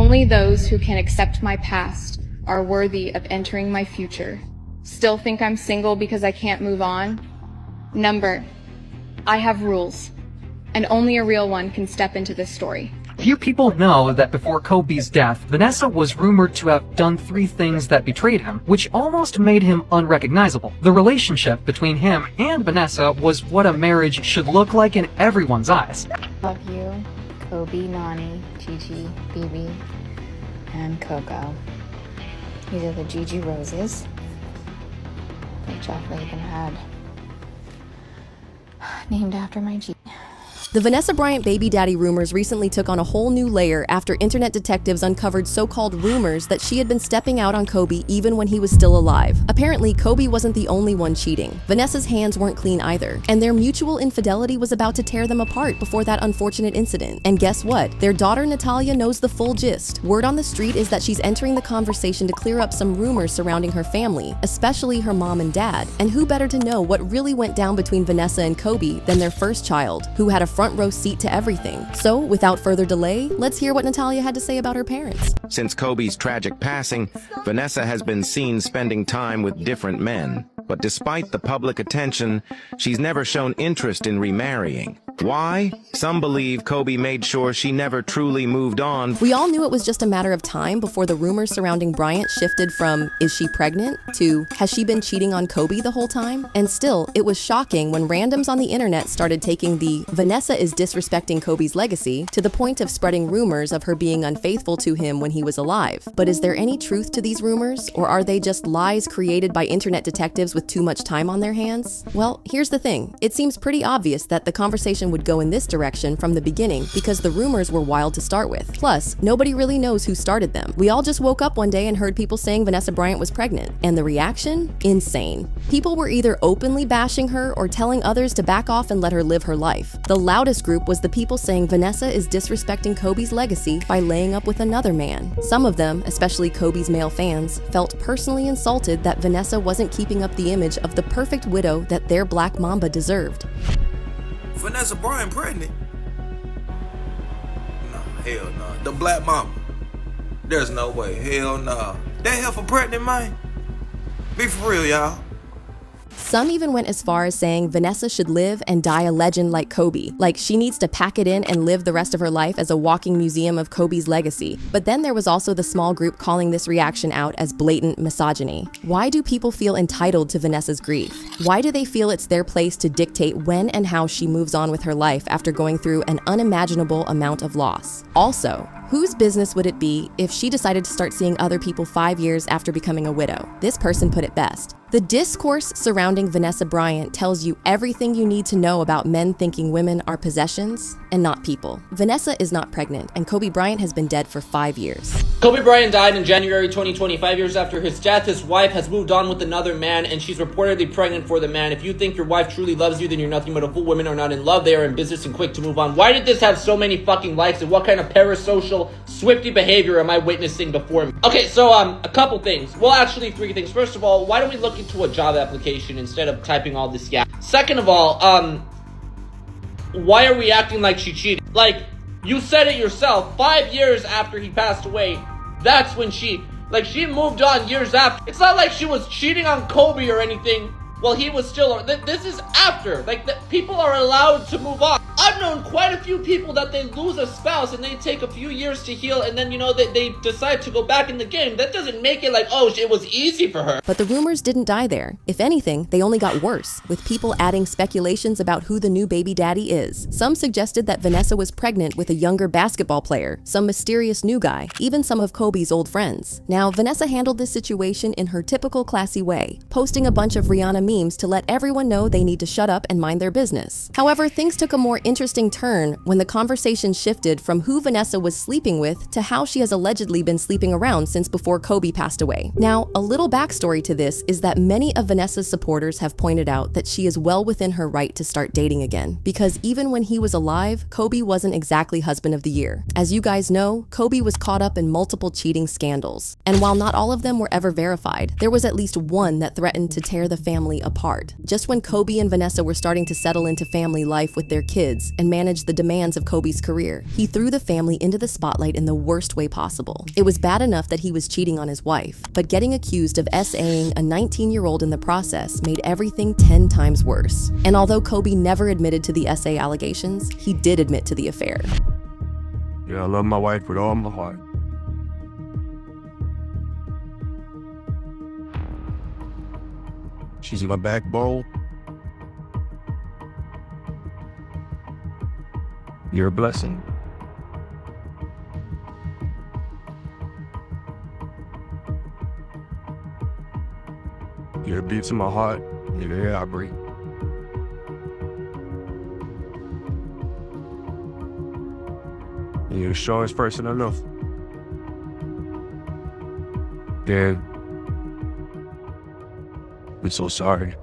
Only those who can accept my past are worthy of entering my future. Still think I'm single because I can't move on? Number, I have rules, and only a real one can step into this story. Few people know that before Kobe's death, Vanessa was rumored to have done 3 things that betrayed him, which almost made him unrecognizable. The relationship between him and Vanessa was what a marriage should look like in everyone's eyes. Love you, Kobe, Nani, Gigi, BB, and Coco. These are the Gigi roses that Jeff even had named after my G. The Vanessa Bryant baby daddy rumors recently took on a whole new layer after internet detectives uncovered so-called rumors that she had been stepping out on Kobe even when he was still alive. Apparently, Kobe wasn't the only one cheating. Vanessa's hands weren't clean either, and their mutual infidelity was about to tear them apart before that unfortunate incident. And guess what? Their daughter Natalia knows the full gist. Word on the street is that she's entering the conversation to clear up some rumors surrounding her family, especially her mom and dad. And who better to know what really went down between Vanessa and Kobe than their first child, who had a front row seat to everything. So, without further delay, let's hear what Natalia had to say about her parents. Since Kobe's tragic passing, Vanessa has been seen spending time with different men. But despite the public attention, she's never shown interest in remarrying. Why? Some believe Kobe made sure she never truly moved on. We all knew it was just a matter of time before the rumors surrounding Bryant shifted from, is she pregnant, to, has she been cheating on Kobe the whole time? And still, it was shocking when randoms on the internet started taking the Vanessa is disrespecting Kobe's legacy to the point of spreading rumors of her being unfaithful to him when he was alive. But is there any truth to these rumors, or are they just lies created by internet detectives with too much time on their hands? Well, here's the thing. It seems pretty obvious that the conversation would go in this direction from the beginning because the rumors were wild to start with. Plus, nobody really knows who started them. We all just woke up one day and heard people saying Vanessa Bryant was pregnant, and the reaction? Insane. People were either openly bashing her or telling others to back off and let her live her life. The loudest group was the people saying Vanessa is disrespecting Kobe's legacy by laying up with another man. Some of them, especially Kobe's male fans, felt personally insulted that Vanessa wasn't keeping up the image of the perfect widow that their black mamba deserved. Vanessa Bryant pregnant? No, hell no. The black mama. There's no way. Hell no. That heifer pregnant, man? Be for real, y'all. Some even went as far as saying Vanessa should live and die a legend like Kobe, like she needs to pack it in and live the rest of her life as a walking museum of Kobe's legacy. But then there was also the small group calling this reaction out as blatant misogyny. Why do people feel entitled to Vanessa's grief? Why do they feel it's their place to dictate when and how she moves on with her life after going through an unimaginable amount of loss? Also, whose business would it be if she decided to start seeing other people 5 years after becoming a widow? This person put it best. The discourse surrounding Vanessa Bryant tells you everything you need to know about men thinking women are possessions and not people. Vanessa is not pregnant, and Kobe Bryant has been dead for 5 years. Kobe Bryant died in January 2020. 5 years after his death, his wife has moved on with another man, and she's reportedly pregnant for the man. If you think your wife truly loves you, then you're nothing but a fool. Women are not in love. They are in business and quick to move on. Why did this have so many fucking likes, and what kind of parasocial, swifty behavior am I witnessing before me? Okay, so, a couple things. Well, actually, 3 things. First of all, why don't we look into a job application instead of typing all this yap? Second of all, why are we acting like she cheated? Like, you said it yourself, 5 years after he passed away, that's when she moved on years after. It's not like she was cheating on Kobe or anything while he was still, this is after. People are allowed to move on. I've known quite a few people that they lose a spouse and they take a few years to heal, and then, they decide to go back in the game. That doesn't make it like, oh, it was easy for her. But the rumors didn't die there. If anything, they only got worse, with people adding speculations about who the new baby daddy is. Some suggested that Vanessa was pregnant with a younger basketball player, some mysterious new guy, even some of Kobe's old friends. Now, Vanessa handled this situation in her typical classy way, posting a bunch of Rihanna memes to let everyone know they need to shut up and mind their business. However, things took a more interesting turn when the conversation shifted from who Vanessa was sleeping with to how she has allegedly been sleeping around since before Kobe passed away. Now, a little backstory to this is that many of Vanessa's supporters have pointed out that she is well within her right to start dating again, because even when he was alive, Kobe wasn't exactly husband of the year. As you guys know, Kobe was caught up in multiple cheating scandals, and while not all of them were ever verified, there was at least one that threatened to tear the family family apart. Just when Kobe and Vanessa were starting to settle into family life with their kids and manage the demands of Kobe's career, he threw the family into the spotlight in the worst way possible. It was bad enough that he was cheating on his wife, but getting accused of SAing a 19-year-old in the process made everything 10 times worse. And although Kobe never admitted to the SA allegations, he did admit to the affair. Yeah, I love my wife with all my heart. She's my backbone. You're a blessing. You're a beat to my heart. You're the air I breathe. And you're the strongest person I know. Dad, I'm so sorry.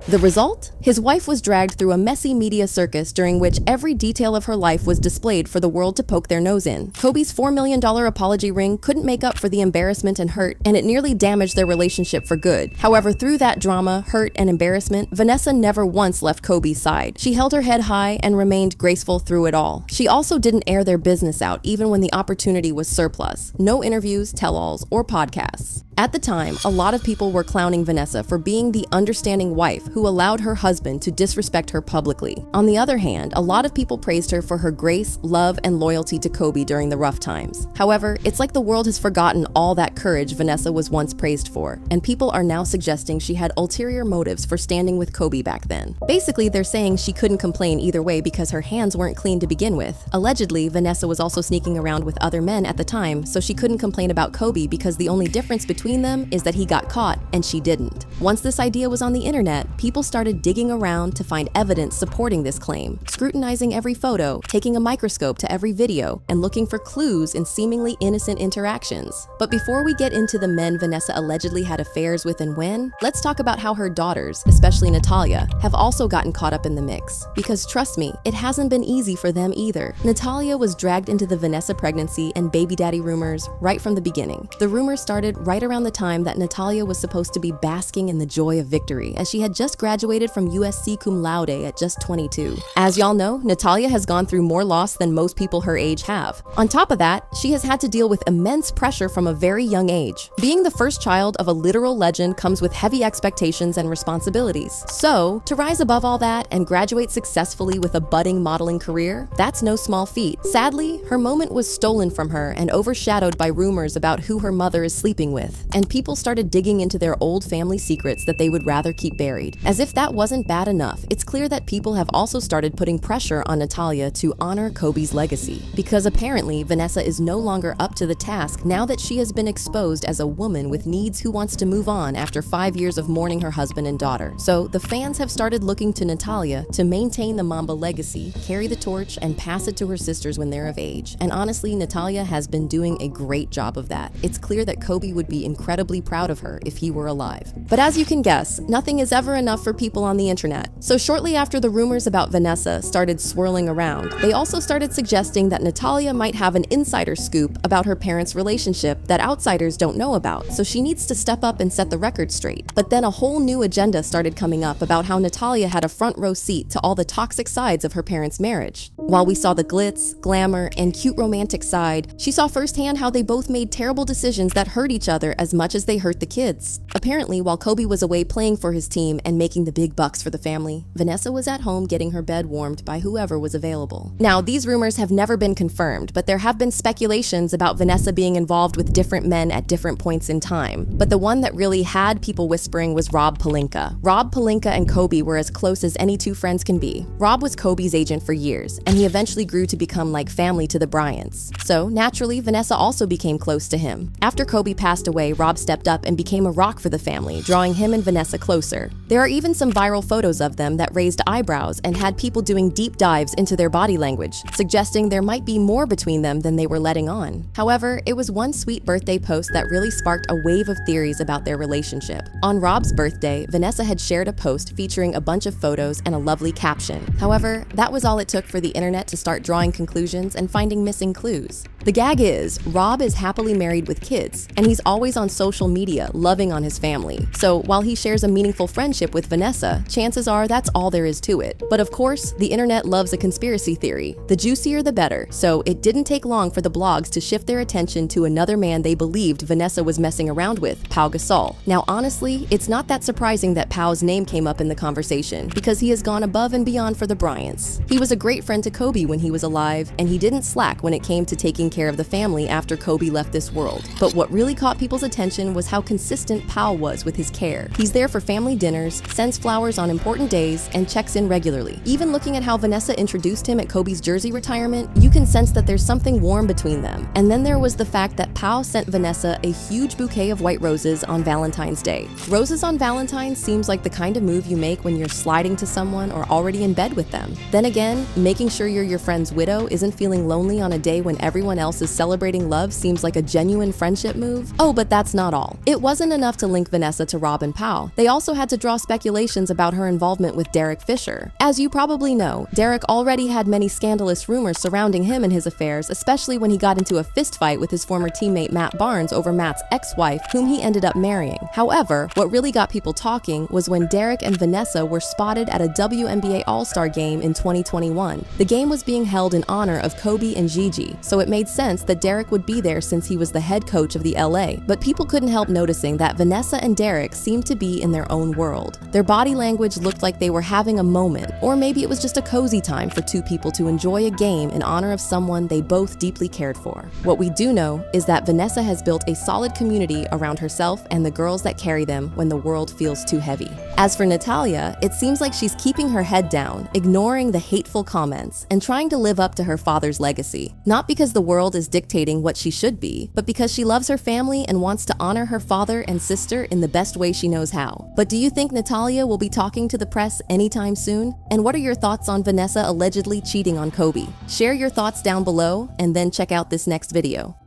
The result? His wife was dragged through a messy media circus during which every detail of her life was displayed for the world to poke their nose in. Kobe's $4 million apology ring couldn't make up for the embarrassment and hurt, and it nearly damaged their relationship for good. However, through that drama, hurt, and embarrassment, Vanessa never once left Kobe's side. She held her head high and remained graceful through it all. She also didn't air their business out even when the opportunity was surplus. No interviews, tell-alls, or podcasts. At the time, a lot of people were clowning Vanessa for being the understanding wife who allowed her husband to disrespect her publicly. On the other hand, a lot of people praised her for her grace, love, and loyalty to Kobe during the rough times. However, it's like the world has forgotten all that courage Vanessa was once praised for, and people are now suggesting she had ulterior motives for standing with Kobe back then. Basically, they're saying she couldn't complain either way because her hands weren't clean to begin with. Allegedly, Vanessa was also sneaking around with other men at the time, so she couldn't complain about Kobe because the only difference between them is that he got caught and she didn't. Once this idea was on the internet, people started digging around to find evidence supporting this claim, scrutinizing every photo, taking a microscope to every video, and looking for clues in seemingly innocent interactions. But before we get into the men Vanessa allegedly had affairs with and when, let's talk about how her daughters, especially Natalia, have also gotten caught up in the mix. Because trust me, it hasn't been easy for them either. Natalia was dragged into the Vanessa pregnancy and baby daddy rumors right from the beginning. The rumors started right around the time that Natalia was supposed to be basking in the joy of victory, as she had just graduated from USC cum laude at just 22. As y'all know, Natalia has gone through more loss than most people her age have. On top of that, she has had to deal with immense pressure from a very young age. Being the first child of a literal legend comes with heavy expectations and responsibilities. So, to rise above all that and graduate successfully with a budding modeling career, that's no small feat. Sadly, her moment was stolen from her and overshadowed by rumors about who her mother is sleeping with, and people started digging into their old family secrets that they would rather keep buried. As if that wasn't bad enough, it's clear that people have also started putting pressure on Natalia to honor Kobe's legacy, because apparently Vanessa is no longer up to the task now that she has been exposed as a woman with needs who wants to move on after 5 years of mourning her husband and daughter. So the fans have started looking to Natalia to maintain the Mamba legacy, carry the torch, and pass it to her sisters when they're of age. And honestly, Natalia has been doing a great job of that. It's clear that Kobe would be incredibly proud of her if he were alive. But as you can guess, nothing is ever enough for people on the internet. So shortly after the rumors about Vanessa started swirling around, they also started suggesting that Natalia might have an insider scoop about her parents' relationship that outsiders don't know about, so she needs to step up and set the record straight. But then a whole new agenda started coming up about how Natalia had a front row seat to all the toxic sides of her parents' marriage. While we saw the glitz, glamour, and cute romantic side, she saw firsthand how they both made terrible decisions that hurt each other as much as they hurt the kids. Apparently, while Kobe was away playing for his team and making the big bucks for the family, Vanessa was at home getting her bed warmed by whoever was available. Now, these rumors have never been confirmed, but there have been speculations about Vanessa being involved with different men at different points in time. But the one that really had people whispering was Rob Pelinka. Rob Pelinka and Kobe were as close as any two friends can be. Rob was Kobe's agent for years, and he eventually grew to become like family to the Bryants. So, naturally, Vanessa also became close to him. After Kobe passed away, Rob stepped up and became a rock for the family, drawing him and Vanessa closer. There are even some viral photos of them that raised eyebrows and had people doing deep dives into their body language, suggesting there might be more between them than they were letting on. However, it was one sweet birthday post that really sparked a wave of theories about their relationship. On Rob's birthday, Vanessa had shared a post featuring a bunch of photos and a lovely caption. However, that was all it took for the internet to start drawing conclusions and finding missing clues. The gag is, Rob is happily married with kids, and he's always on social media loving on his family. So while he shares a meaningful friendship with Vanessa, chances are that's all there is to it. But of course, the internet loves a conspiracy theory. The juicier the better, so it didn't take long for the blogs to shift their attention to another man they believed Vanessa was messing around with, Pau Gasol. Now honestly, it's not that surprising that Pau's name came up in the conversation, because he has gone above and beyond for the Bryants. He was a great friend to Kobe when he was alive, and he didn't slack when it came to taking care of the family after Kobe left this world. But what really caught people's attention was how consistent Pau was with his care. He's there for family dinners, sends flowers on important days, and checks in regularly. Even looking at how Vanessa introduced him at Kobe's jersey retirement, you can sense that there's something warm between them. And then there was the fact that Pau sent Vanessa a huge bouquet of white roses on Valentine's Day. Roses on Valentine's seems like the kind of move you make when you're sliding to someone or already in bed with them. Then again, making sure you're your friend's widow isn't feeling lonely on a day when everyone else is celebrating love seems like a genuine friendship move. Oh, but that's not all. It wasn't enough to link Vanessa to Rob and Pau. They also had to draw speculations about her involvement with Derek Fisher. As you probably know, Derek already had many scandalous rumors surrounding him and his affairs, especially when he got into a fistfight with his former teammate Matt Barnes over Matt's ex-wife, whom he ended up marrying. However, what really got people talking was when Derek and Vanessa were spotted at a WNBA All-Star game in 2021. The game was being held in honor of Kobe and Gigi, so it made sense that Derek would be there since he was the head coach of the LA. But people couldn't help noticing that Vanessa and Derek seemed to be in their own world. Their body language looked like they were having a moment, or maybe it was just a cozy time for two people to enjoy a game in honor of someone they both deeply cared for. What we do know is that Vanessa has built a solid community around herself and the girls that carry them when the world feels too heavy. As for Natalia, it seems like she's keeping her head down, ignoring the hateful comments, and trying to live up to her father's legacy. Not because the world is dictating what she should be, but because she loves her family and wants to honor her father and sister in the best way she knows how. But do you think Natalia will be talking to the press anytime soon? And what are your thoughts on Vanessa allegedly cheating on Kobe? Share your thoughts down below, and then check out this next video.